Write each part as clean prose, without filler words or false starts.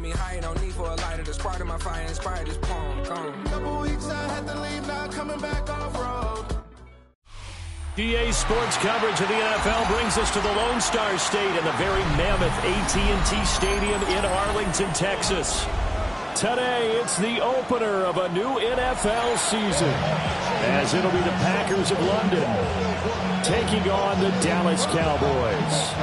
me high, no need for a lighter. The spark of my fire inspired this poem. Gone. Couple weeks I had to leave, now coming back off road. EA Sports coverage of the NFL brings us to the Lone Star State and the very mammoth AT&T Stadium in Arlington, Texas. Today, it's the opener of a new NFL season, as it'll be the Packers of London taking on the Dallas Cowboys.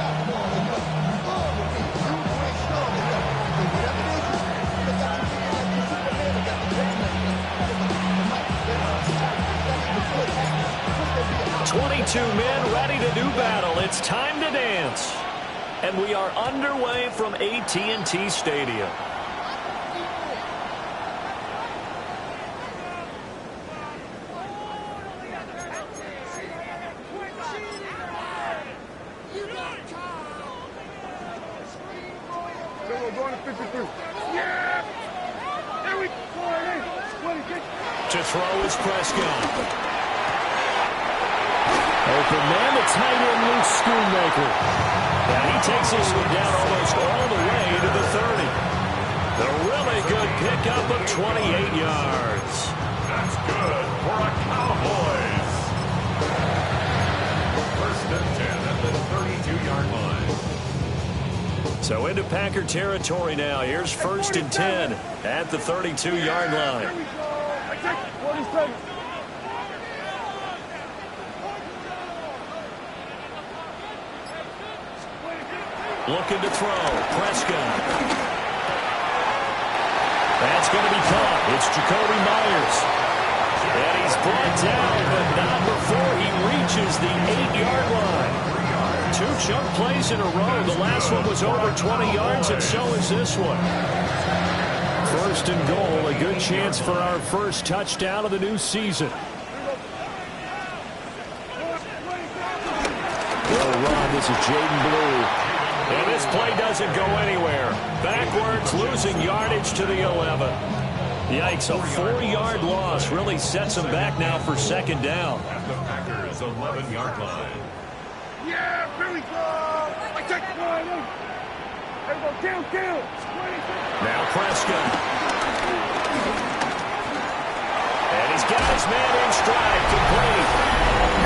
Two men ready to do battle. It's time to dance. And we are underway from AT&T Stadium. To throw is Prescott. Open man, the tight end, Luke Schoonmaker. And he takes this one down almost all the way to the 30. The really good pickup of 28 yards. That's good for a Cowboys. First and 10 at the 32-yard line. So into Packer territory now. Here's first and 10 at the 32-yard line. Looking to throw. Prescott. That's going to be caught. It's Jacoby Myers. And he's brought down, but not before he reaches the 8-yard line. Two chunk plays in a row. The last one was over 20 yards, and so is this one. First and goal, a good chance for our first touchdown of the new season. Well run. This is Jaden Blue. And this play doesn't go anywhere. Backwards, losing yardage to the 11. Yikes, a 4-yard loss really sets them back now for second down. At the Packers' 11-yard line. Yeah, here we go. I take one. Everybody down. Now Prescott. And he's got his man in stride, complete.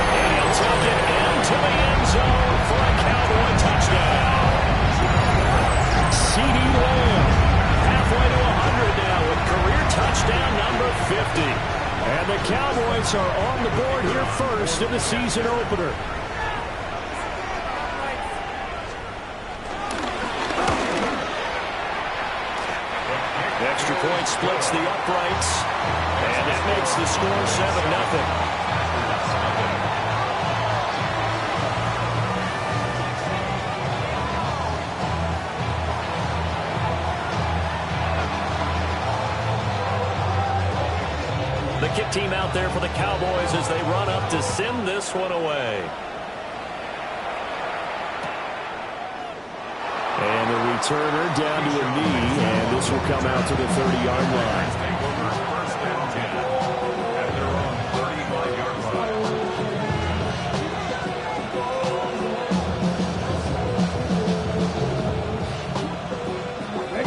And he'll take it into the end zone for a Cowboy touchdown. CeeDee Lamb, halfway to 100 now with career touchdown number 50. And the Cowboys are on the board here first in the season opener. The extra point splits the uprights, and that makes the score 7-0. The kick team out there for the Cowboys as they run up to send this one away. And the returner down to a knee, and this will come out to the 30-yard line. First and 10 at their own 35-yard line.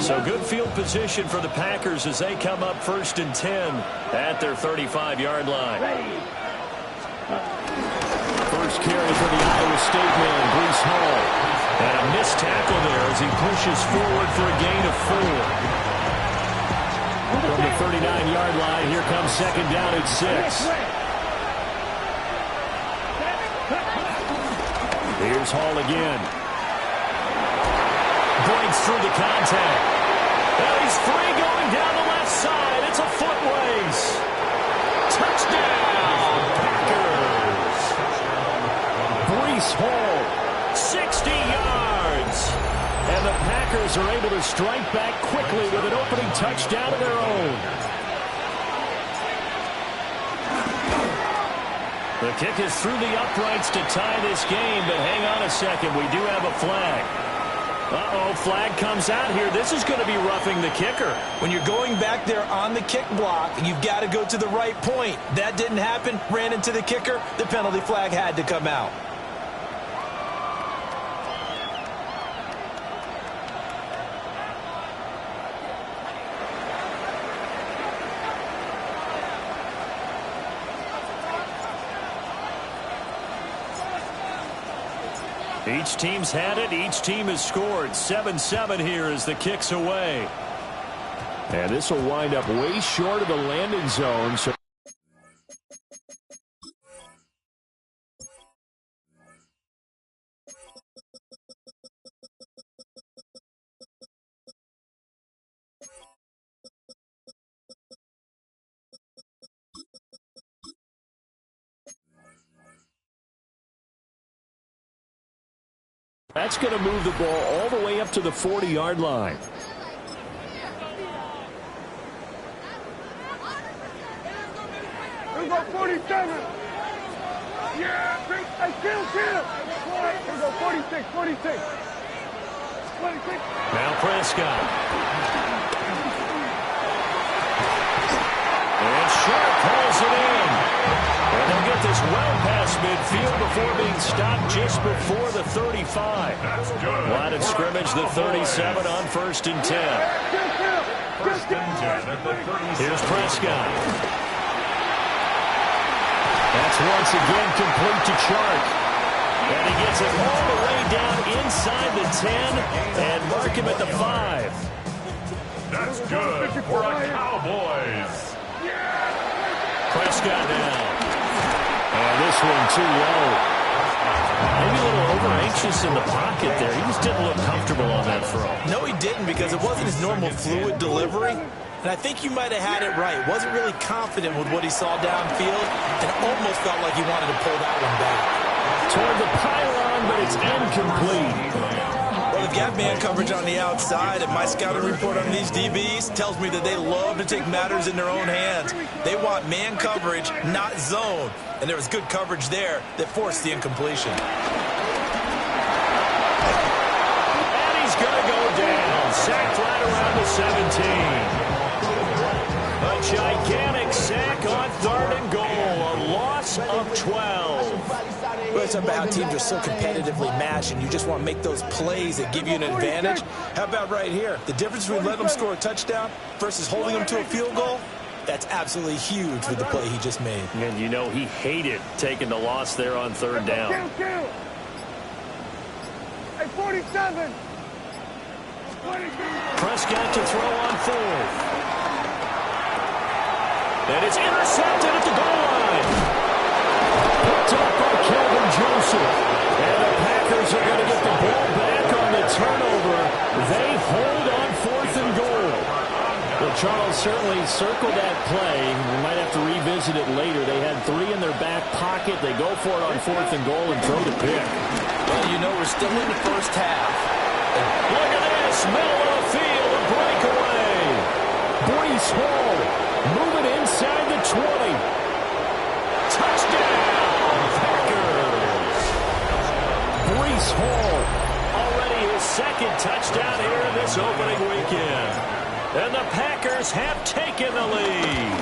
So good field position for the Packers as they come up first and 10 at their 35-yard line. First carry for the Iowa State man, Breece Hall. And a missed tackle there as he pushes forward for a gain of 4. From the 39-yard line, here comes second down at 6. Here's Hall again. Breaks through the contact. And he's free going down the left side. It's a foot race. Touchdown, Packers. Breece Hall, 60 yards. And the Packers are able to strike back quickly with an opening touchdown of their own. The kick is through the uprights to tie this game, but hang on a second. We do have a flag. Uh-oh, flag comes out here. This is going to be roughing the kicker. When you're going back there on the kick block, you've got to go to the right point. That didn't happen. Ran into the kicker. The penalty flag had to come out. Each team's had it. Each team has scored. 7-7 here as the kick's away. And this will wind up way short of the landing zone. So that's going to move the ball all the way up to the 40-yard line. Here we go, 47. Yeah, hey, kill. Here we go, 46. 26. Now Prescott. And Sharp pulls it in. And they'll get this well past midfield before being stopped just before the 35. That's good. Line of scrimmage, the 37 on 1st and 10. First and 10 at the 37. Here's Prescott. That's once again complete to Chark. And he gets it all the way down inside the 10 and mark him at the 5. That's good for the Cowboys. Prescott now. And this one too low. Maybe a little over-anxious in the pocket there. He just didn't look comfortable on that throw. No, he didn't, because it wasn't his normal fluid delivery. And I think you might have had it right. Wasn't really confident with what he saw downfield and almost felt like he wanted to pull that one back. Toward the pylon, but it's incomplete. Well, they've got man coverage on the outside, and my scouting report on these DBs tells me that they love to take matters in their own hands. They want man coverage, not zone. And there was good coverage there that forced the incompletion. And he's going to go down. Sacked right around the 17. A gigantic sack on 3rd and goal. A loss of 12. Well, it's about how teams are so competitively matched, and you just want to make those plays that give you an advantage. How about right here? The difference between letting them score a touchdown versus holding them to a field goal, that's absolutely huge with the play he just made. And you know he hated taking the loss there on 3rd down. Kill. Hey, 47. Prescott to throw on 4th. And it's intercepted at the goal line. Picked up by Kelvin Joseph. And the Packers are going to get the ball back on the turnover. They hold on 4th and goal. Well, Charles certainly circled that play. We might have to revisit it later. They had 3 in their back pocket. They go for it on 4th and goal and throw the pick. Well, you know we're still in the first half. Look at this. Middle of the field. A breakaway. Breece Hall moving inside the 20. Touchdown. Breece Hall, already his 2nd touchdown here in this opening weekend. And the Packers have taken the lead.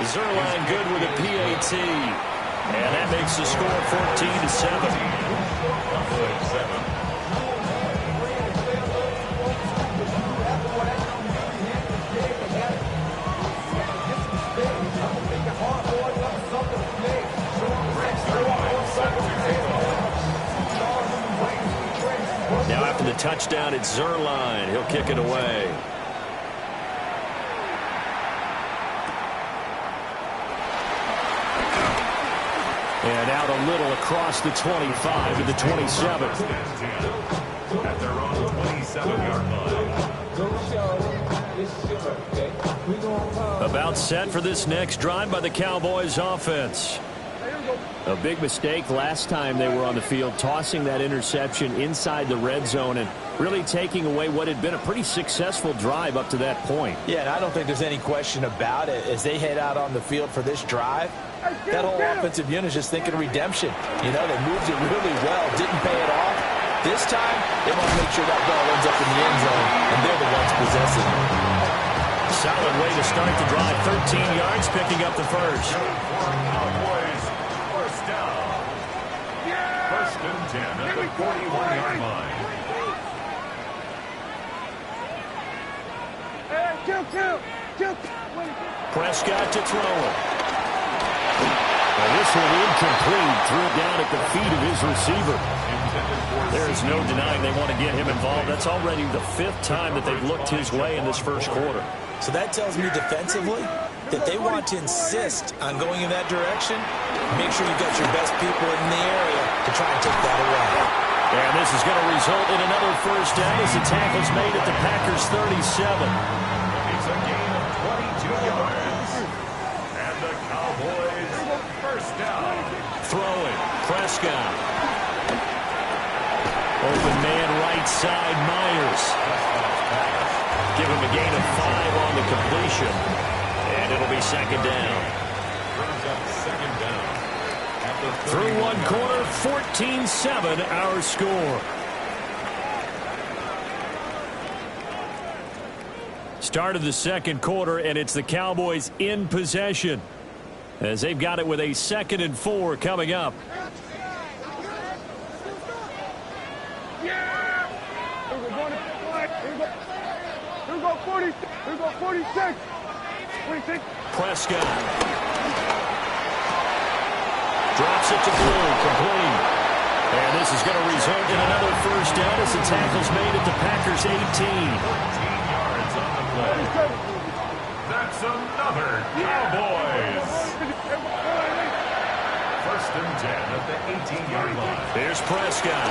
Zuerlein good with a PAT. And that makes the score 14-7. Now after the touchdown, it's Zuerlein. He'll kick it away. And out a little across the 25 to the 27. At their own 27-yard line. About set for this next drive by the Cowboys offense. A big mistake last time they were on the field, tossing that interception inside the red zone and really taking away what had been a pretty successful drive up to that point. Yeah, and I don't think there's any question about it. As they head out on the field for this drive, that whole offensive unit is just thinking redemption. You know, they moved it really well, didn't pay it off. This time, they want to make sure that ball ends up in the end zone, and they're the ones possessing it. Solid way to start the drive. 13 yards, picking up the first. Cowboys, first down. First and 10 at the 41-yard line. Kill. Prescott to throw it. Well, this one incomplete. Threw it down at the feet of his receiver. There is no denying they want to get him involved. That's already the 5th time that they've looked his way in this first quarter. So that tells me defensively that they want to insist on going in that direction. Make sure you've got your best people in the area to try and take that away. And this is going to result in another first down as the tackle's made at the Packers 37. It's a gain of 22 yards. And the Cowboys first down. Throwing. Prescott. Open man right side, Myers. Give him a gain of 5 on the completion. And it'll be second down. Brings up second down. Through one quarter, 14-7 our score. Start of the second quarter, and it's the Cowboys in possession as they've got it with a 2nd and 4 coming up. Here we go 46. Here we go 46. 26. Prescott. Drops it to Blue, complete. And this is going to result in another first down as the tackle's made at the Packers 18. 13 yards on the play. That's another Cowboys. First and 10 at the 18-yard line. Here's Prescott.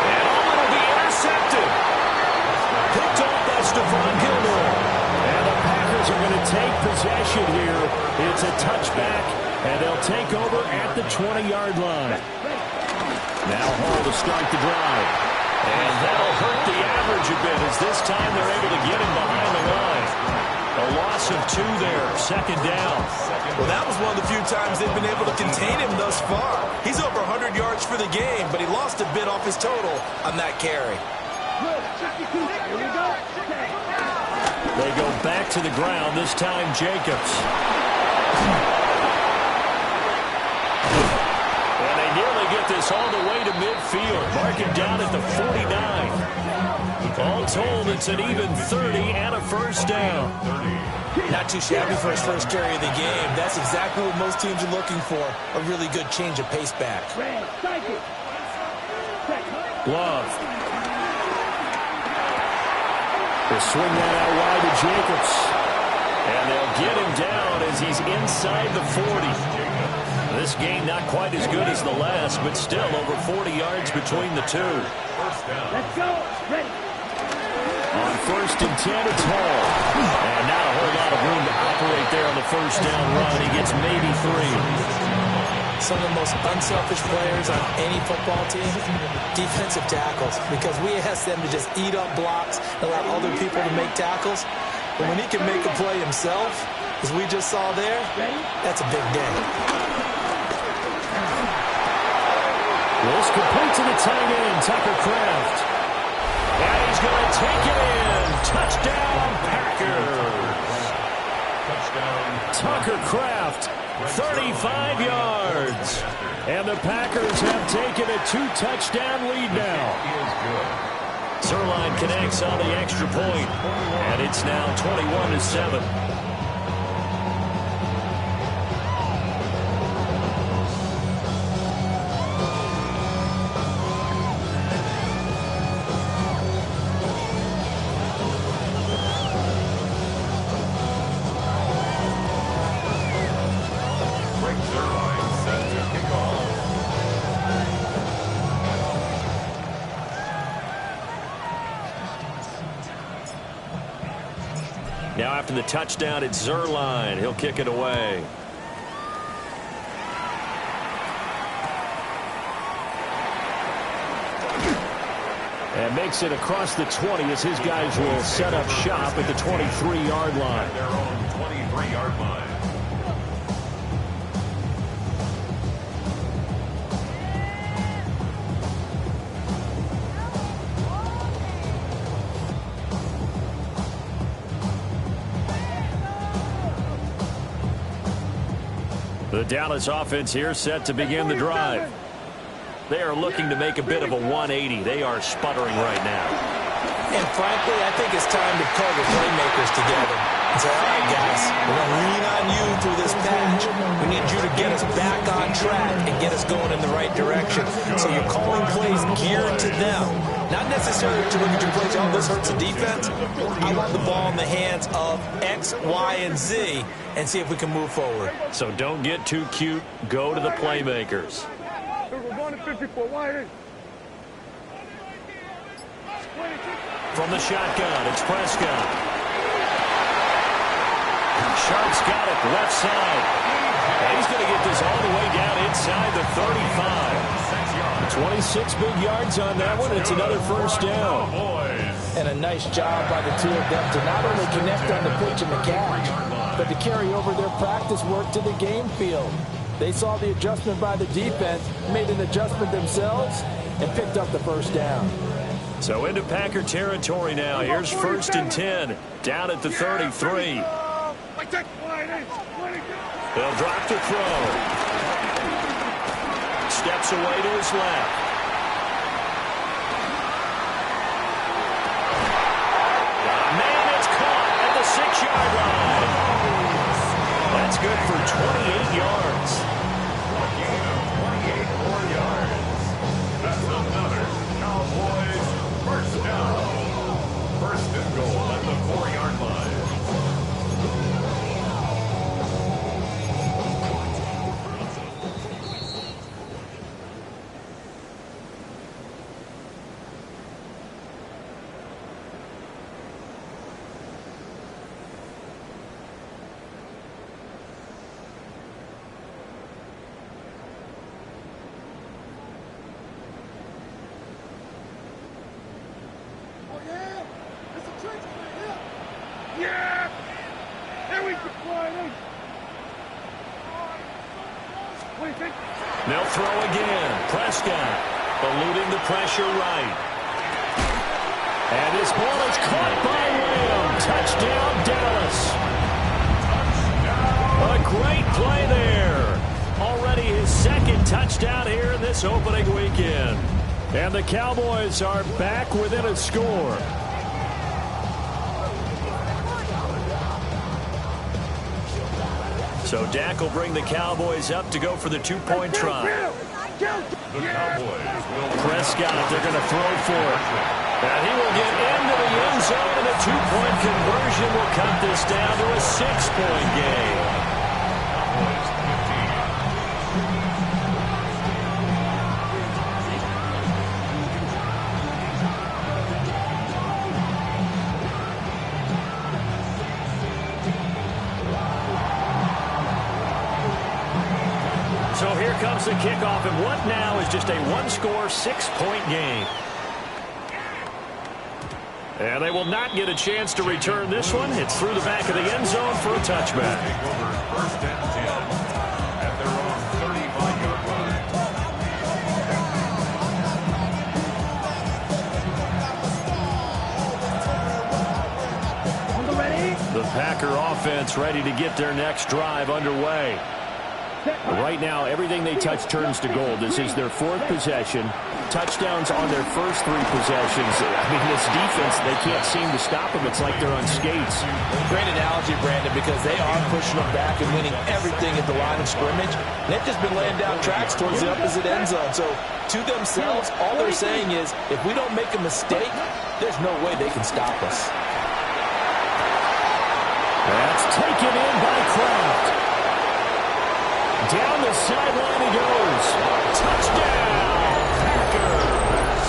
And it'll be intercepted. Picked off by Stephon Gilmore. And the Packers are going to take possession here. It's a touchback, and they'll take over at the 20-yard line. Now Hall to start the drive. And that'll hurt the average a bit as this time they're able to get him behind the line. A loss of 2 there, second down. Well, that was one of the few times they've been able to contain him thus far. He's over 100 yards for the game, but he lost a bit off his total on that carry. They go back to the ground, this time Jacobs. And they nearly get this all the way to midfield. Mark him down at the 49. All told, it's an even 30 and a first down. Not too shabby for his first carry of the game. That's exactly what most teams are looking for, a really good change of pace back. Love. They'll swing that out wide to Jacobs. And they'll get him down as he's inside the 40. This game not quite as good as the last, but still over 40 yards between the two. Let's go. Ready. On first and 10, it's Hall. And not a whole lot of room to operate there on the first down run. He gets maybe 3. Some of the most unselfish players on any football team, defensive tackles, because we ask them to just eat up blocks, allow other people to make tackles. But when he can make a play himself, as we just saw there, that's a big day. This complete to the tight end, Tucker Kraft. And he's going to take it in. Touchdown, Packers. Touchdown. Tucker Kraft, 35 yards. And the Packers have taken a 2-touchdown lead now. Zuerlein connects on the extra point. And it's now 21-7. Now after the touchdown, it's Zuerlein. He'll kick it away. And makes it across the 20 as his guys will set up shop at the 23-yard line. Their own 23-yard line. The Dallas offense here set to begin the drive. They are looking to make a bit of a 180. They are sputtering right now. And frankly, I think it's time to call the playmakers together. Say, all right, guys, we're going to lean on you through this patch. We need you to get us back on track and get us going in the right direction. So you're calling plays geared to them. Not necessarily to look at your plays, oh, this hurts the defense. I want the ball in the hands of X, Y, and Z and see if we can move forward. So don't get too cute. Go to the playmakers. We're going to 54. Wide. From the shotgun, it's Prescott. Sharp's got it, left side. And he's going to get this all the way down inside the 35. 26 big yards on that one. It's another first down. And a nice job by the two of them to not only connect on the pitch and the catch, but to carry over their practice work to the game field. They saw the adjustment by the defense, made an adjustment themselves, and picked up the first down. So into Packer territory now. Here's 1st and 10, down at the 33. They'll drop to throw. Steps away to his left. Man, it's caught at the 6-yard line. That's good for 28 yards. A gain of 28 more yards. That's another Cowboys first down. 1st and goal at the 4-yard line. Yeah! There we go. They'll throw again. Prescott eluding the pressure right. And his ball is caught by Lamb. Touchdown, Dallas. A great play there. Already his 2nd touchdown here in this opening weekend. And the Cowboys are back within a score. So Dak will bring the Cowboys up to go for the 2-point try. The Cowboys will... Prescott, they're going to throw for it. And he will get into the end zone, and a 2-point conversion will cut this down to a 6-point game. Cowboys 15. So here comes the kickoff, and what now is just a 1-score, 6-point game. And they will not get a chance to return this one. It's through the back of the end zone for a touchback. Take over 1st and 10 at their own 35-yard line. The Packer offense ready to get their next drive underway. Right now, everything they touch turns to gold. This is their 4th possession. Touchdowns on their first 3 possessions. I mean, this defense, they can't seem to stop them. It's like they're on skates. Great analogy, Brandon, because they are pushing them back and winning everything at the line of scrimmage. They've just been laying down tracks towards the opposite end zone. So, to themselves, all they're saying is, if we don't make a mistake, there's no way they can stop us. That's taken in by Kraft. Down the sideline he goes. Touchdown, Packers.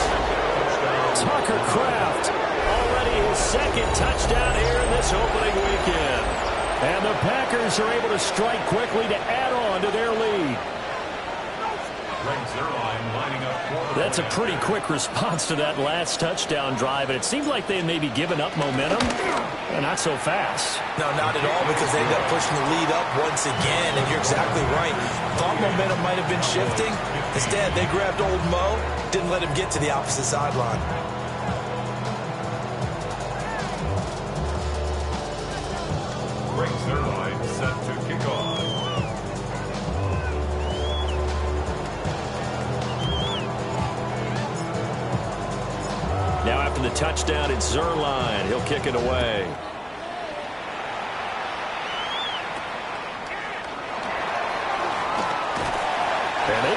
Tucker Kraft, already his 2nd touchdown here in this opening weekend. And the Packers are able to strike quickly to add on to their lead. That's a pretty quick response to that last touchdown drive, and it seemed like they had maybe given up momentum. Not so fast. No, not at all, because they ended up pushing the lead up once again, and you're exactly right. Thought momentum might have been shifting. Instead, they grabbed old Mo, didn't let him get to the opposite sideline. Brings their line set to kick off. Now after the touchdown, it's Zuerlein. He'll kick it away.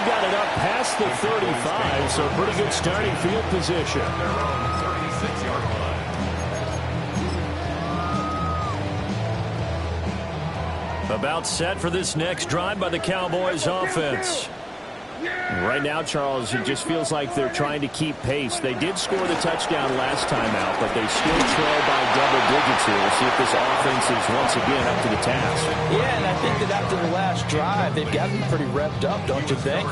got it up past the 35, so pretty good starting field position. Their own 36-yard line. About set for this next drive by the Cowboys offense. Right now, Charles, it just feels like they're trying to keep pace. They did score the touchdown last time out, but they still trail by double digits here. We'll see if this offense is once again up to the task. Yeah, and I think that after the last drive, they've gotten pretty revved up, don't you think?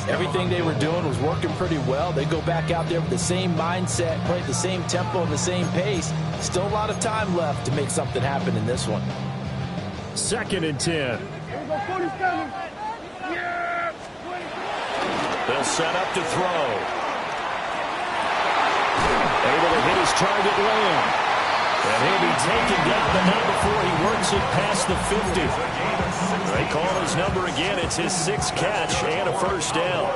Everything they were doing was working pretty well. They go back out there with the same mindset, play at the same tempo and the same pace. Still a lot of time left to make something happen in this one. 2nd and 10. Here we go, 47. Yeah! They'll set up to throw. Able to hit his target Lamb. And he'll be taken down, but not before he works it past the 50. They call his number again. It's his 6th catch and a first down.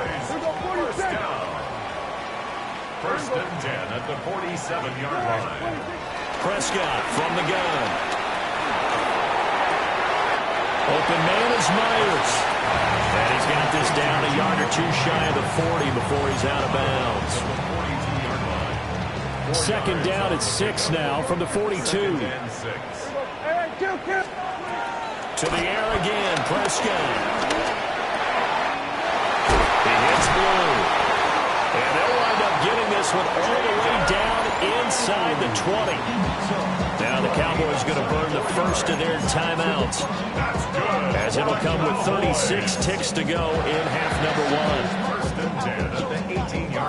First and 10 at the 47-yard line. Prescott from the gun. Open man is Myers. And he's got this down a yard or two shy of the 40 before he's out of bounds. 2nd down at 6 now from the 42. To the air again, Prescott. He hits Blue. And they'll wind up getting this one all the way down inside the 20. Now the Cowboys going to burn the first of their timeouts, as it'll come with 36 ticks to go in half number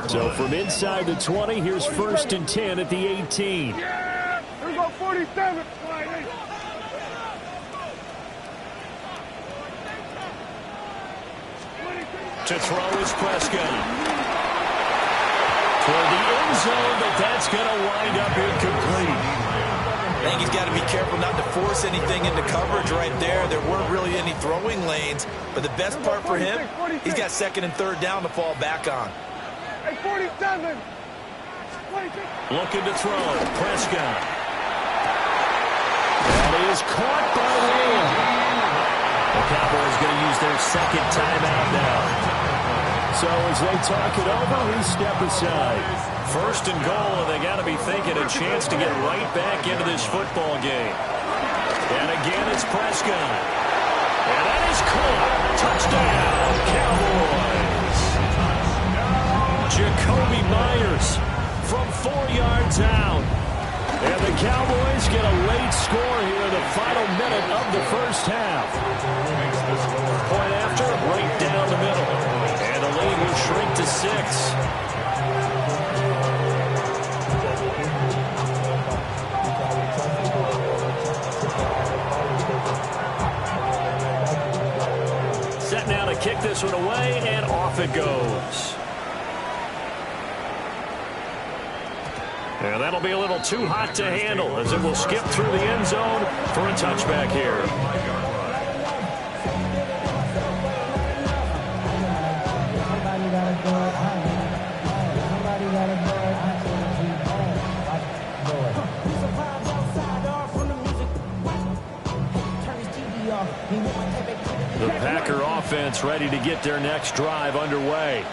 1. So from inside the 20, here's 1st and 10 at the 18. Yeah! Here we go, 47. To throw is Prescott. Toward the end zone, but that's going to wind up incomplete. I think he's got to be careful not to force anything into coverage right there. There weren't really any throwing lanes, but the best part for him, he's got 2nd and 3rd down to fall back on. Hey, 47. Looking to throw, Prescott. That is caught by Lamb. The Cowboys going to use their 2nd timeout now. So as they talk it over, we step aside. 1st and goal, and they got to be thinking a chance to get right back into this football game. And again, it's Prescott. And that is caught. Touchdown, Cowboys. Jacoby Myers from 4 yards out. And the Cowboys get a late score here in the final minute of the first half. Point after, right down the middle. And the lead will shrink to 6. Set now to kick this one away, and off it goes. And that'll be a little too hot to handle, as it will skip through the end zone for a touchback here. The Packer offense ready to get their next drive underway.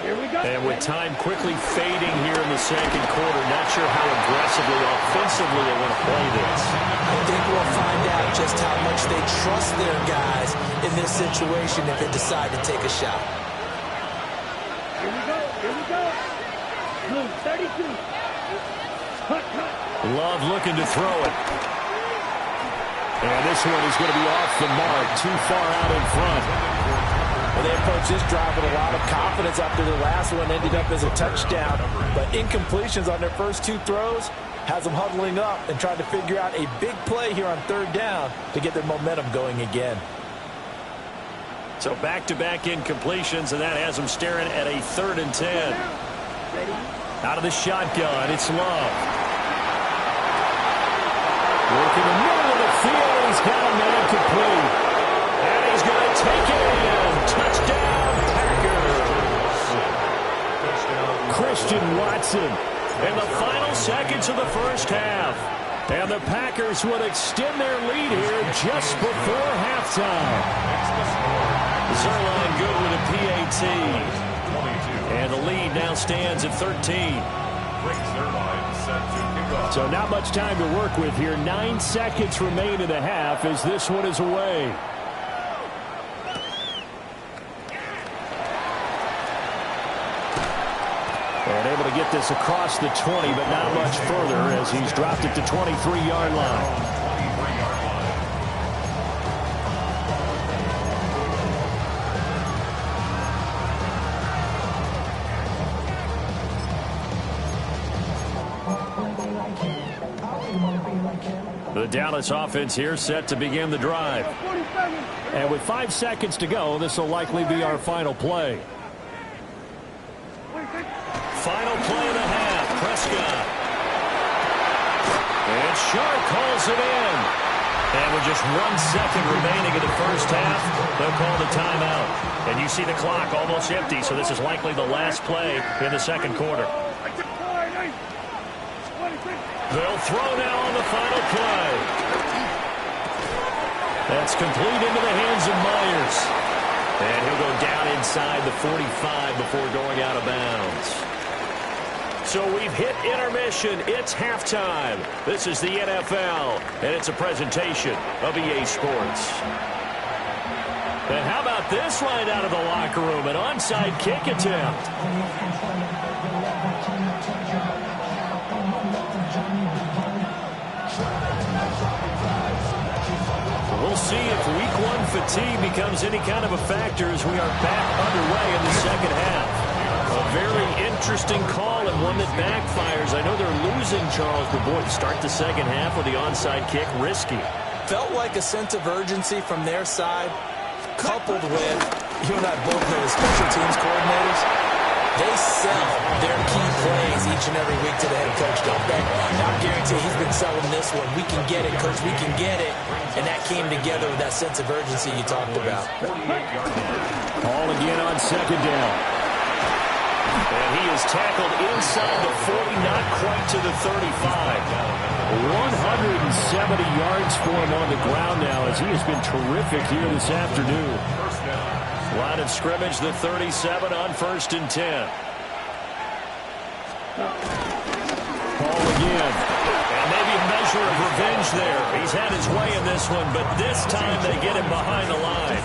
Here we go. And with time quickly fading here in the 2nd quarter, not sure how aggressively, offensively they want to play this. I think we'll find out just how much they trust their guys in this situation if they decide to take a shot. Here we go. Here we go. Blue, 32. Love looking to throw it. And this one is going to be off the mark, too far out in front. Well, they approached this drive with a lot of confidence after the last one ended up as a touchdown. But incompletions on their first 2 throws has them huddling up and trying to figure out a big play here on 3rd down to get their momentum going again. So back-to-back incompletions, and that has them staring at a 3rd and 10. Out of the shotgun, it's Love. Working the middle of the field, he's got a man complete. And he's going to take it in. Touchdown, Packers. Christian Watson in the final seconds of the first half. And the Packers would extend their lead here just before halftime. Zerline good with a PAT. 22. And the lead now stands at 13. Frank Zerline set to kick off. So not much time to work with here. 9 seconds remain in the half as this one is away. And able to get this across the 20, but not much further as he's dropped it to 23-yard line. The Dallas offense here set to begin the drive. And with 5 seconds to go, this will likely be our final play. Final play of the half. Prescott. And Sharp calls it in. And with just 1 second remaining in the first half, they'll call the timeout. And you see the clock almost empty, so this is likely the last play in the second quarter. They'll throw now on the final play. That's complete into the hands of Myers. And he'll go down inside the 45 before going out of bounds. So we've hit intermission. It's halftime. This is the NFL, and it's a presentation of EA Sports. And how about this right out of the locker room? An onside kick attempt. We'll see if week 1 fatigue becomes any kind of a factor as we are back underway in the second half. A very interesting call and one that backfires. I know they're losing, Charles, but boy, to start the second half with the onside kick, risky. Felt like a sense of urgency from their side, coupled with, you and I both know the special teams coordinators, they sell their key plays each and every week to the head coach, don't they? I guarantee he's been selling this one. We can get it, coach, we can get it. And that came together with that sense of urgency you talked about. Ball again on second down. And he is tackled inside the 40, not quite to the 35. 170 yards for him on the ground now as he has been terrific here this afternoon. Line of scrimmage, the 37 on 1st and 10. Ball again. And maybe a measure of revenge there. He's had his way in this one, but this time they get him behind the line.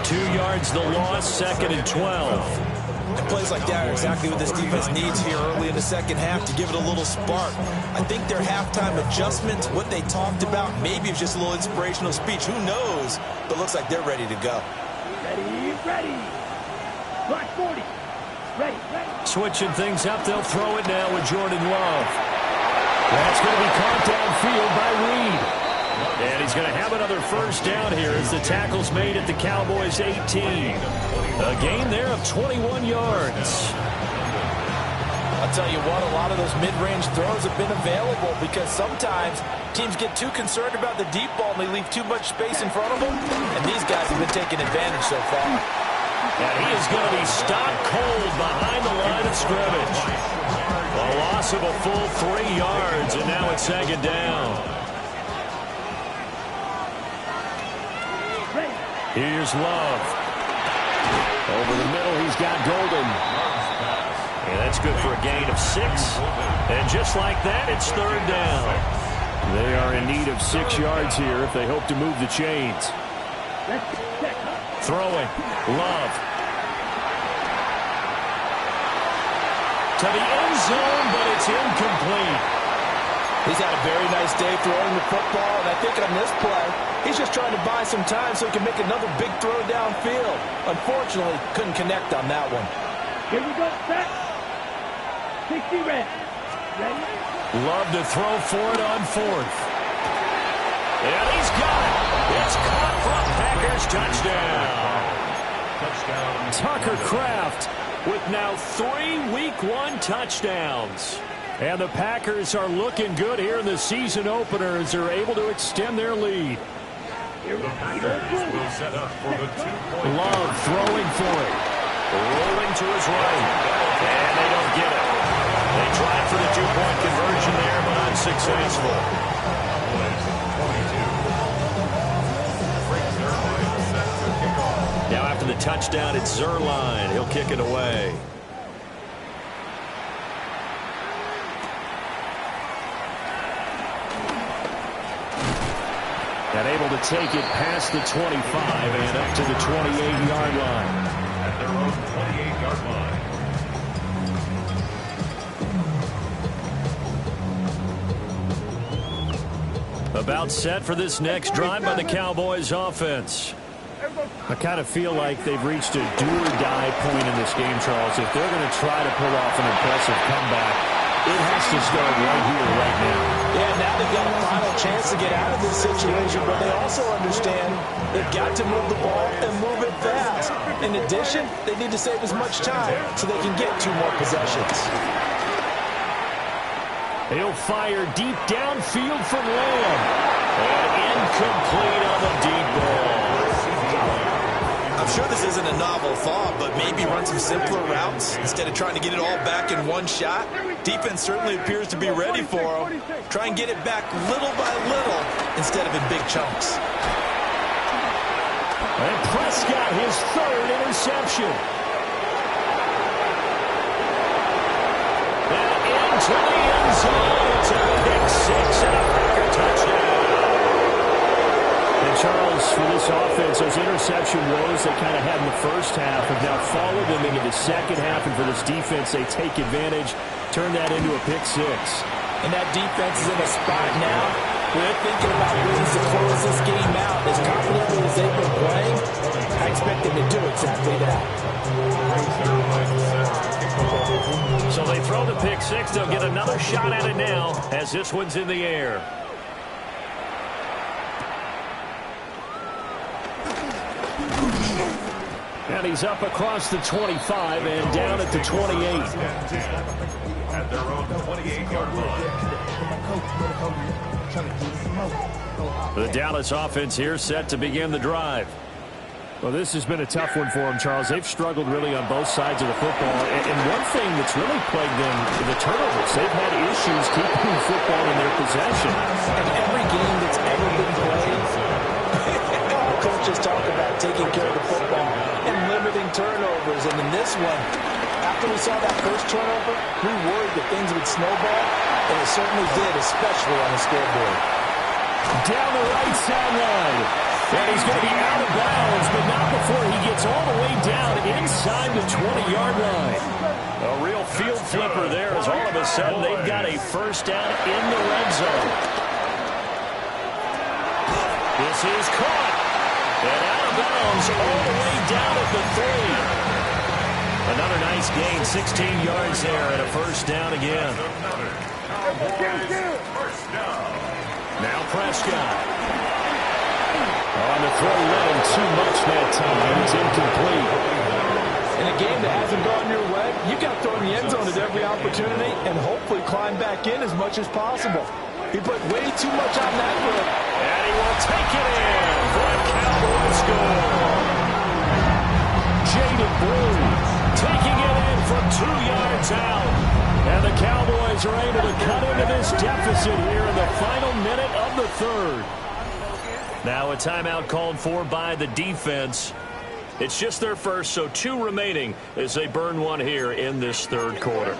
2 yards the loss, 2nd and 12. And plays like that are exactly what this defense needs here early in the second half to give it a little spark. I think their halftime adjustments, what they talked about, maybe it's just a little inspirational speech. Who knows? But looks like they're ready to go. Ready. Black 40. Ready. Switching things up, they'll throw it now with Jordan Love. That's going to be caught downfield by Reed. And he's going to have another first down here as the tackle's made at the Cowboys' 18. A gain there of 21 yards. I'll tell you what, a lot of those mid-range throws have been available because sometimes teams get too concerned about the deep ball and they leave too much space in front of them. And these guys have been taking advantage so far. And he is going to be stopped cold behind the line of scrimmage. A loss of a full 3 yards, and now it's 2nd down. Here's Love. Over the middle, he's got Golden. And that's good for a gain of 6. And just like that, it's 3rd down. They are in need of 6 yards here if they hope to move the chains. Throwing. Love. To the end zone, but it's incomplete. He's had a very nice day throwing the football, and I think on this play, he's just trying to buy some time so he can make another big throw downfield. Unfortunately, couldn't connect on that one. Here we go, set. 60 red. Ready? Love to throw for it on 4th. And he's got it. It's caught for a Packers touchdown. Tucker Kraft with now 3 Week 1 touchdowns. And the Packers are looking good here in the season opener as they're able to extend their lead. Set up for the 2-point. Love throwing for it. Rolling to his right. And they don't get it. They tried for the 2-point conversion there, but unsuccessful. Now after touchdown. It's Zuerlein. He'll kick it away. And able to take it past the 25 and up to the 28-yard line. At their own 28-yard line. About set for this next drive by the Cowboys offense. I kind of feel like they've reached a do-or-die point in this game, Charles. If they're going to try to pull off an impressive comeback, it has to start right here, right now. Yeah, now they've got a final chance to get out of this situation, but they also understand they've got to move the ball and move it fast. In addition, they need to save as much time so they can get 2 more possessions. He'll fire deep downfield from Lamb. And incomplete on the deep ball. I'm sure this isn't a novel thought, but maybe run some simpler routes instead of trying to get it all back in one shot. Defense certainly appears to be ready for him. Try and get it back little by little instead of in big chunks. And Prescott, his 3rd interception. And into the end zone. It's a pick 6 and a Packer touchdown. And Charles, for this offense, those interception woes they kind of had in the first half have now followed them into the second half. And for this defense, they take advantage, turn that into a pick 6. And that defense is in a spot now where they're thinking about ways to close this game out. As confidently as they've been playing, I expect them to do exactly that. So they throw the pick 6. They'll get another shot at it now as this one's in the air. And he's up across the 25 and down at the 28. At their own 28-yard line. The Dallas offense here set to begin the drive. Well, this has been a tough one for them, Charles. They've struggled really on both sides of the football. And one thing that's really plagued them, the turnovers. They've had issues keeping the football in their possession. And every game that's ever been played, coaches talk about taking care of the football and limiting turnovers. And in this one, after we saw that first turnover, we worried that things would snowball, and it certainly did, especially on the scoreboard. Down the right sideline. And he's going to be out of bounds, but not before he gets all the way down inside the 20-yard line. A real field flipper there as all of a sudden they've got a first down in the red zone. This is caught. And out of bounds all the way down at the 3. Another nice gain, 16 yards there and a first down again. First down. Now Prescott. On the throw, led him too much that time. It's incomplete. In a game that hasn't gone your way, you've got to throw in the end zone at every opportunity and hopefully climb back in as much as possible. He put way too much on that run. And he will take it in for a Cowboys score. Jaden Blue taking it in from 2 yards out. And the Cowboys are able to cut into this deficit here in the final minute of the 3rd. Now a timeout called for by the defense. It's just their first, so 2 remaining as they burn one here in this 3rd quarter.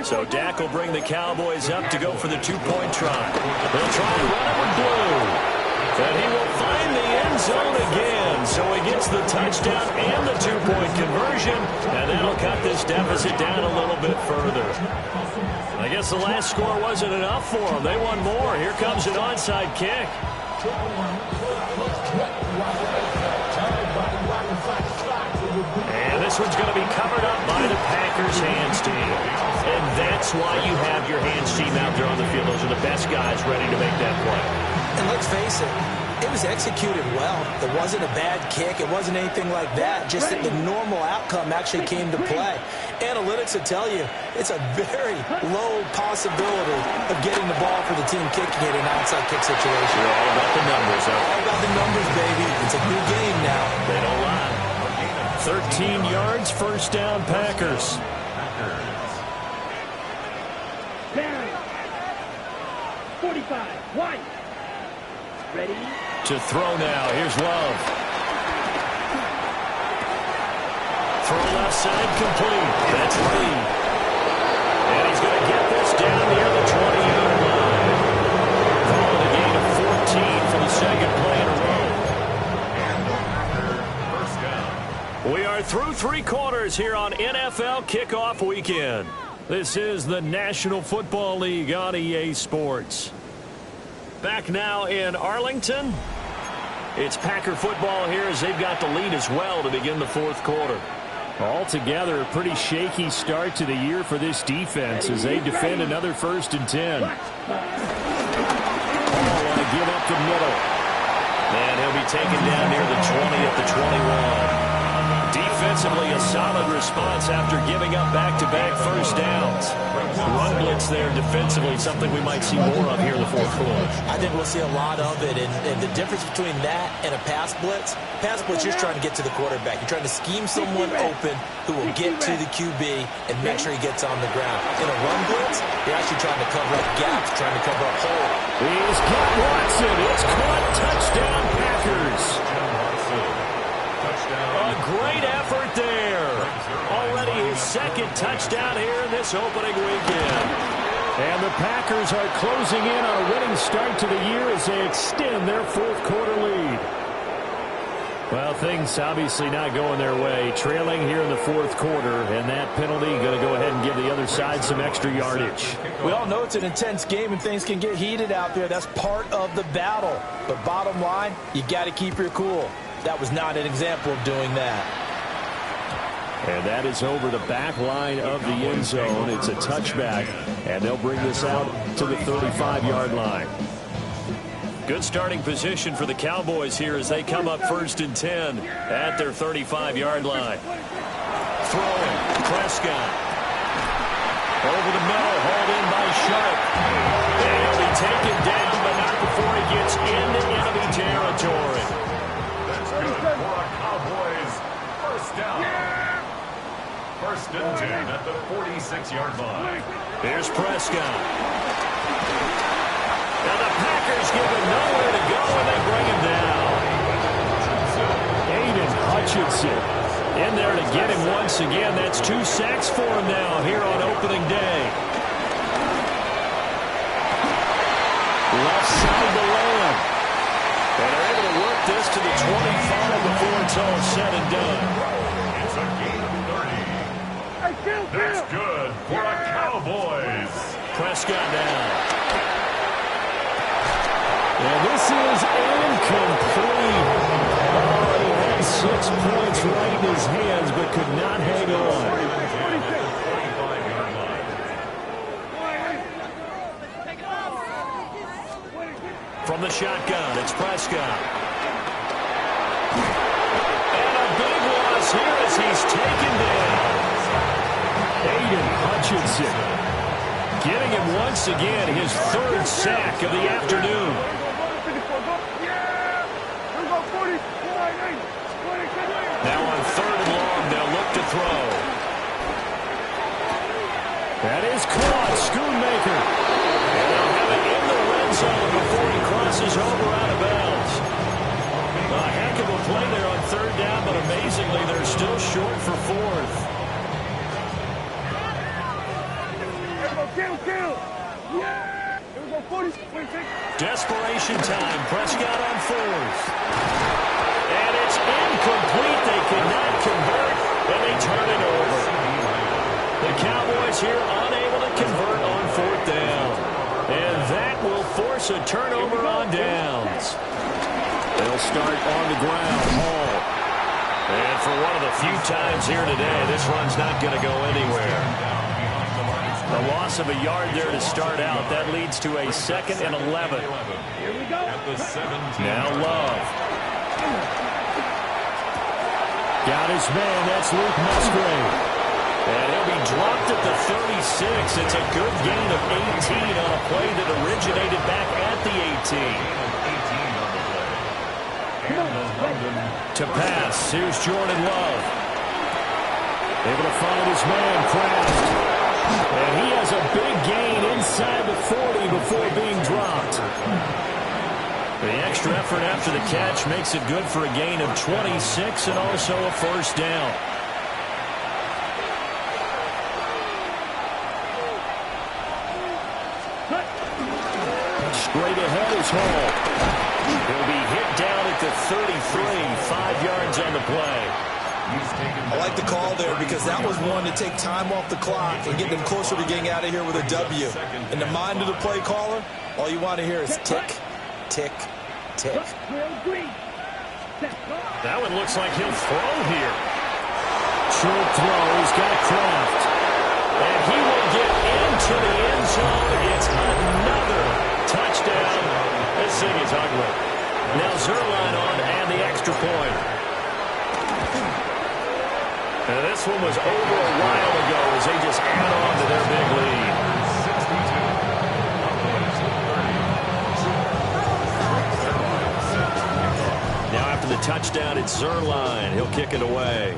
So Dak will bring the Cowboys up to go for the 2-point try. They'll try to run it with Blue. And he will find the end zone again. So he gets the touchdown and the 2-point conversion. And that'll cut this deficit down a little bit further. I guess the last score wasn't enough for them. They want more. Here comes an onside kick. And this one's going to be covered up by the Packers hands team. And that's why you have your hands team out there on the field. Those are the best guys ready to make that play. And let's face it, it was executed well. It wasn't a bad kick. It wasn't anything like that. Just that the normal outcome actually came to play. Analytics will tell you it's a very low possibility of getting the ball for the team kicking it in an outside kick situation. You're all about the numbers, huh? All about the numbers, baby. It's a new game now. They don't lie. 13 yards, first down, Packers. 45, White. Ready? To throw now. Here's Love. Throw left side complete. That's Lee. And he's going to get this down near the 20-yard line. Calling a gain of 14 for the second play in a row. First down. We are through three quarters here on NFL Kickoff Weekend. This is the National Football League on EA Sports. Back now in Arlington. It's Packer football here as they've got the lead as well to begin the fourth quarter. Altogether, a pretty shaky start to the year for this defense as they defend another 1st and 10. Want to give up the middle. And he'll be taken down near the 20 at the 21. Defensively, a solid response after giving up back-to-back first downs. Run blitz there defensively, something we might see more of here in the fourth quarter. I think we'll see a lot of it, and the difference between that and a pass blitz, you're trying to get to the quarterback. You're trying to scheme someone open who will get to the QB and make sure he gets on the ground. In a run blitz, you're actually trying to cover up gaps, trying to cover up holes. He's got Watson. It's caught. Touchdown, Packers. A great effort there. Already his second touchdown here in this opening weekend. And the Packers are closing in on a winning start to the year as they extend their fourth quarter lead. Well, things obviously not going their way. Trailing here in the fourth quarter, and that penalty going to go ahead and give the other side some extra yardage. We all know it's an intense game and things can get heated out there. That's part of the battle. But bottom line, you got to keep your cool. That was not an example of doing that. And that is over the back line of the end zone. It's a touchback, and they'll bring this out to the 35-yard line. Good starting position for the Cowboys here as they come up 1st and 10 at their 35-yard line. Throwing, Prescott. Over the middle, hauled in by Sharp. And he'll be taken down, but not before he gets into enemy territory. That's good for a Cowboys first down. 1st and 10 at the 46-yard line. Here's Prescott. And the Packers give him nowhere to go, and they bring him down. Aiden Hutchinson in there to get him once again. That's 2 sacks for him now here on opening day. Left side to Lamb. And they're able to work this to the 25 before it's all said and done. It's a gain of 30. That's good for a Cowboys. Prescott down. And this is incomplete. Oh, he had 6 points right in his hands, but could not hang on. From the shotgun, it's Prescott. And a big loss here as he's taken down. Aiden Hutchinson getting him once again his 3rd sack of the afternoon. Now on 3rd and long, they'll look to throw. That is caught. Schoonmaker. And they'll have it in the red zone before he crosses over out of bounds. A heck of a play there on 3rd down, but amazingly, they're still short for 4th. Desperation time. Prescott on 4th. And it's incomplete. They cannot convert, and they turn it over. The Cowboys here unable to convert on 4th down. And that will force a turnover on downs. They'll start on the ground. Hall. And for one of the few times here today, this run's not going to go anywhere. The loss of a yard there to start out. That leads to a 2nd and 11. Here we go. At the 17. Now Love. Got his man. That's Luke Musgrave. And he'll be dropped at the 36. It's a good gain of 18 on a play that originated back at the 18. To pass, here's Jordan Love. Able to find his man, Kraft. And he has a big gain inside the 40 before being dropped. The extra effort after the catch makes it good for a gain of 26 and also a 1st down. Straight ahead is Hall. He'll be hit down at the 33, 5 yards on the play. I like the call there because that was one to take time off the clock and get them closer to getting out of here with a W. In the mind of the play caller, all you want to hear is tick, tick, tick. That one looks like he'll throw here. Short throw. He's got Kraft. And he will get into the end zone. It's another touchdown. This thing is ugly. Now Zuerlein on and the extra point. Now this one was over a while ago as they just add on to their big lead. Now after the touchdown, it's Zuerlein. He'll kick it away.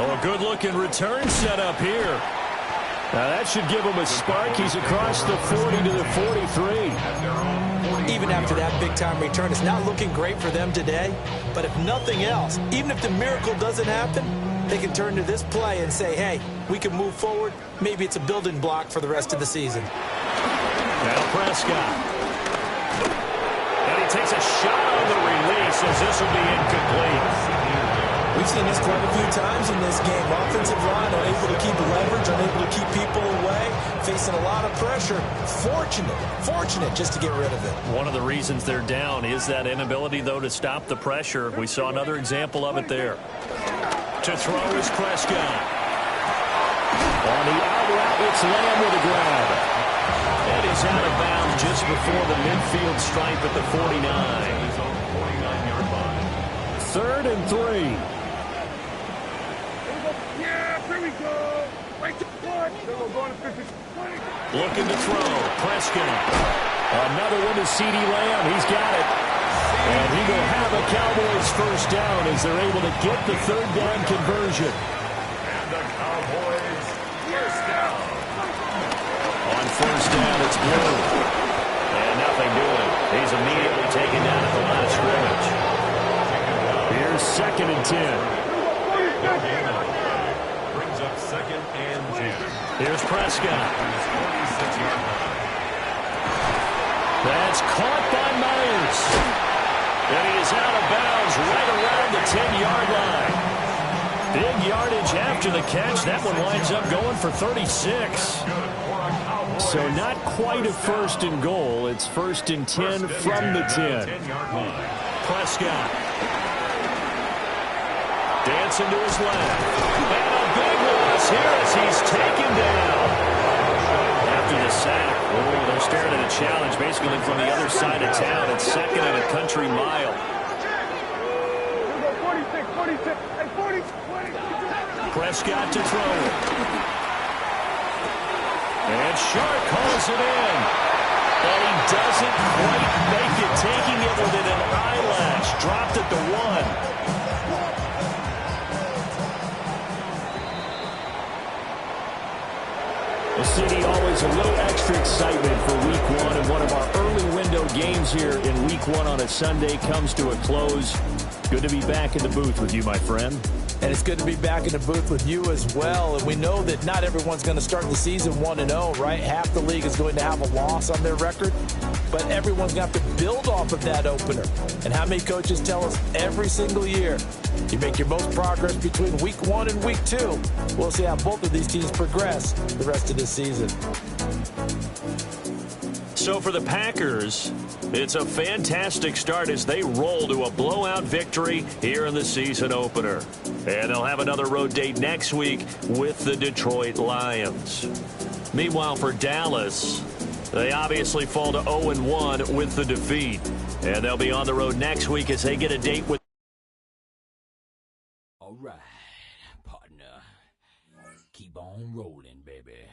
Oh, a good-looking return set up here. Now that should give him a spark. He's across the 40 to the 43. Even after that big-time return, it's not looking great for them today. But if nothing else, even if the miracle doesn't happen, they can turn to this play and say, hey, we can move forward. Maybe it's a building block for the rest of the season. Now Prescott. And he takes a shot on the release as this will be incomplete. We've seen this quite a few times in this game. Offensive line unable to keep leverage, unable to keep people away, facing a lot of pressure. Fortunate just to get rid of it. One of the reasons they're down is that inability, though, to stop the pressure. We saw another example of it there. To throw is Prescott. On the out route, it's Lamb with a grab. And he's out of bounds just before the midfield stripe at the 49. 3rd and 3. Here we go. Right to one. We're going to 50, 20. Looking to throw. Prescott. Another one to CeeDee Lamb. He's got it. And he will have a Cowboys first down as they're able to get the 3rd down conversion. And the Cowboys first down. On first down, it's Blue. And nothing doing. He's immediately taken down at the line of scrimmage. Here's 2nd and 10. Brings up 2nd and 10. Here's Prescott. That's caught by Myers. And he is out of bounds right around the 10-yard line. Big yardage after the catch. That one winds up going for 36. So not quite a 1st and goal. It's 1st and 10 from the 10. Prescott. Dancing to his left. And a big loss here as he's taken down. After the sack, oh, they're staring at a challenge basically from the other side of town. It's 2nd and a country mile. 46, 46, and 40, 20. Prescott to throw it. And Sharp calls it in. And he doesn't quite make it, taking it within an eyelash. Dropped at the 1. The city always a little extra excitement for Week 1, and one of our early window games here in Week 1 on a Sunday comes to a close. Good to be back in the booth with you, my friend. And it's good to be back in the booth with you as well. And we know that not everyone's going to start the season 1-0, right? Half the league is going to have a loss on their record. But everyone's going to have to build off of that opener. And how many coaches tell us every single year, you make your most progress between Week 1 and Week 2. We'll see how both of these teams progress the rest of this season. So for the Packers, it's a fantastic start as they roll to a blowout victory here in the season opener. And they'll have another road date next week with the Detroit Lions. Meanwhile, for Dallas, they obviously fall to 0-1 with the defeat. And they'll be on the road next week as they get a date with... All right, partner. Keep on rolling, baby.